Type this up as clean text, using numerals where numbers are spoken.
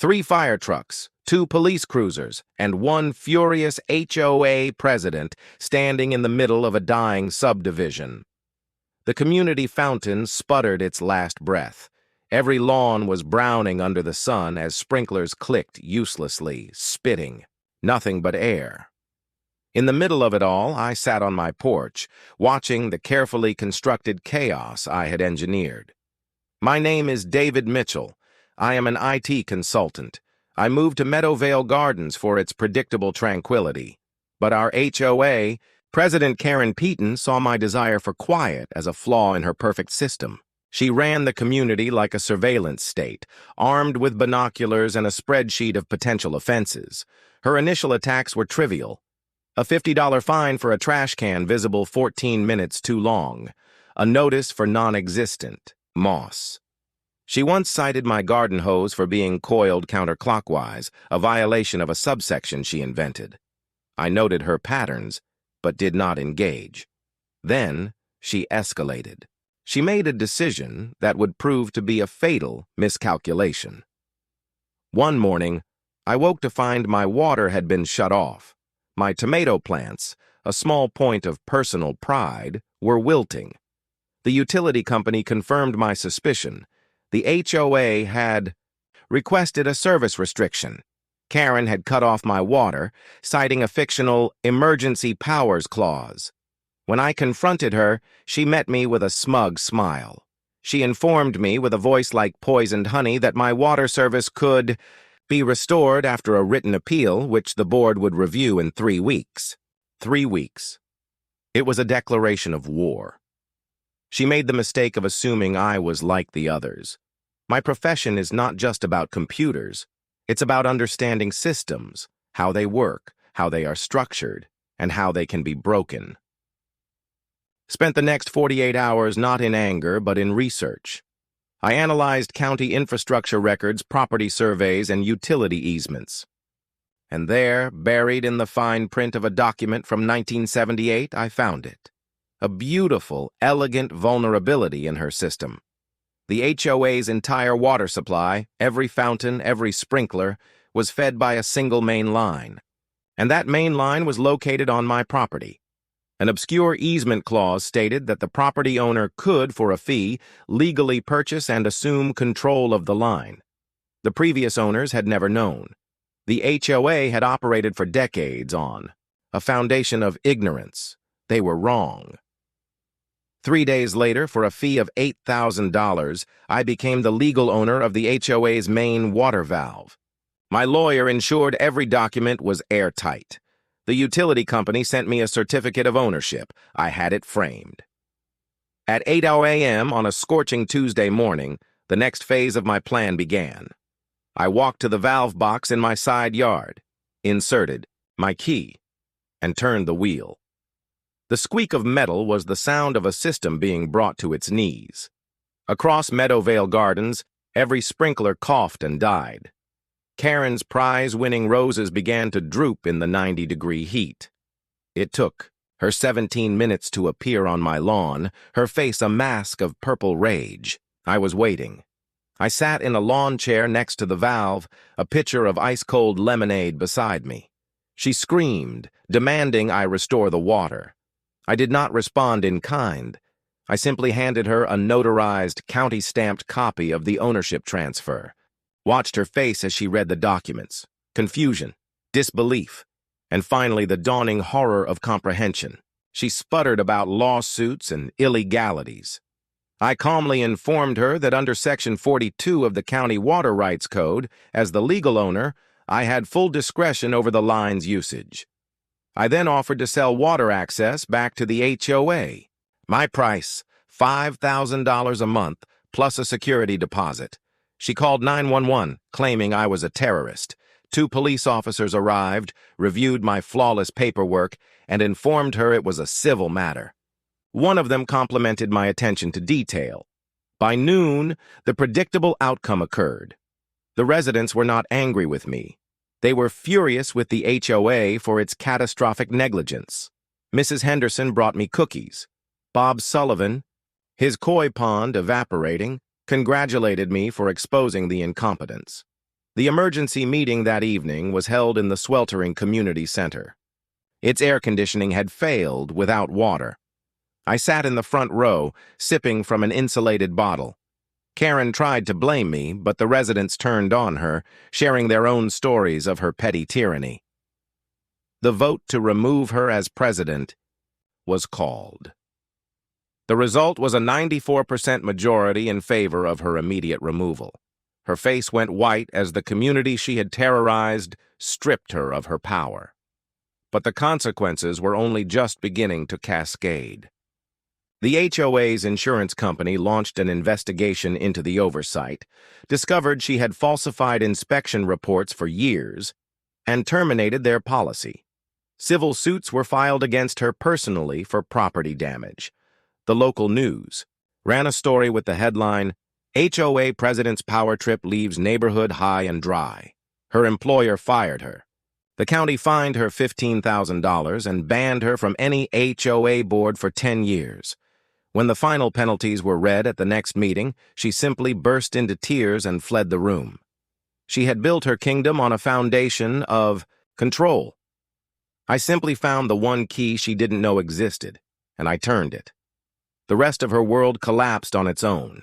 3 fire trucks, 2 police cruisers, and 1 furious HOA president standing in the middle of a dying subdivision. The community fountain sputtered its last breath. Every lawn was browning under the sun as sprinklers clicked uselessly, spitting. Nothing but air. In the middle of it all, I sat on my porch, watching the carefully constructed chaos I had engineered. My name is David Mitchell. I am an IT consultant. I moved to Meadowvale Gardens for its predictable tranquility. But our HOA, President Karen Peaton, saw my desire for quiet as a flaw in her perfect system. She ran the community like a surveillance state, armed with binoculars and a spreadsheet of potential offenses. Her initial attacks were trivial. A $50 fine for a trash can visible 14 minutes too long. A notice for non-existent moss. She once cited my garden hose for being coiled counterclockwise, a violation of a subsection she invented. I noted her patterns, but did not engage. Then she escalated. She made a decision that would prove to be a fatal miscalculation. One morning, I woke to find my water had been shut off. My tomato plants, a small point of personal pride, were wilting. The utility company confirmed my suspicion. The HOA had requested a service restriction. Karen had cut off my water, citing a fictional emergency powers clause. When I confronted her, she met me with a smug smile. She informed me with a voice like poisoned honey that my water service could be restored after a written appeal, which the board would review in 3 weeks. 3 weeks. It was a declaration of war. She made the mistake of assuming I was like the others. My profession is not just about computers. It's about understanding systems, how they work, how they are structured, and how they can be broken. Spent the next 48 hours not in anger, but in research. I analyzed county infrastructure records, property surveys, and utility easements. And there, buried in the fine print of a document from 1978, I found it. A beautiful, elegant vulnerability in her system. The HOA's entire water supply, every fountain, every sprinkler, was fed by a single main line. And that main line was located on my property. An obscure easement clause stated that the property owner could, for a fee, legally purchase and assume control of the line. The previous owners had never known. The HOA had operated for decades on a foundation of ignorance. They were wrong. 3 days later, for a fee of $8,000, I became the legal owner of the HOA's main water valve. My lawyer ensured every document was airtight. The utility company sent me a certificate of ownership. I had it framed. At 8 a.m. on a scorching Tuesday morning, the next phase of my plan began. I walked to the valve box in my side yard, inserted my key, and turned the wheel. The squeak of metal was the sound of a system being brought to its knees. Across Meadowvale Gardens, every sprinkler coughed and died. Karen's prize-winning roses began to droop in the 90-degree heat. It took her 17 minutes to appear on my lawn, her face a mask of purple rage. I was waiting. I sat in a lawn chair next to the valve, a pitcher of ice-cold lemonade beside me. She screamed, demanding I restore the water. I did not respond in kind. I simply handed her a notarized, county-stamped copy of the ownership transfer. Watched her face as she read the documents. Confusion, disbelief, and finally the dawning horror of comprehension. She sputtered about lawsuits and illegalities. I calmly informed her that under Section 42 of the County Water Rights Code, as the legal owner, I had full discretion over the line's usage. I then offered to sell water access back to the HOA. My price, $5,000 a month, plus a security deposit. She called 911, claiming I was a terrorist. 2 police officers arrived, reviewed my flawless paperwork, and informed her it was a civil matter. One of them complimented my attention to detail. By noon, the predictable outcome occurred. The residents were not angry with me. They were furious with the HOA for its catastrophic negligence. Mrs. Henderson brought me cookies. Bob Sullivan, his koi pond evaporating, congratulated me for exposing the incompetence. The emergency meeting that evening was held in the sweltering community center. Its air conditioning had failed without water. I sat in the front row, sipping from an insulated bottle. Karen tried to blame me, but the residents turned on her, sharing their own stories of her petty tyranny. The vote to remove her as president was called. The result was a 94% majority in favor of her immediate removal. Her face went white as the community she had terrorized stripped her of her power. But the consequences were only just beginning to cascade. The HOA's insurance company launched an investigation into the oversight, discovered she had falsified inspection reports for years, and terminated their policy. Civil suits were filed against her personally for property damage. The local news ran a story with the headline, "HOA President's Power Trip Leaves Neighborhood High and Dry." Her employer fired her. The county fined her $15,000 and banned her from any HOA board for 10 years. When the final penalties were read at the next meeting, she simply burst into tears and fled the room. She had built her kingdom on a foundation of control. I simply found the one key she didn't know existed, and I turned it. The rest of her world collapsed on its own.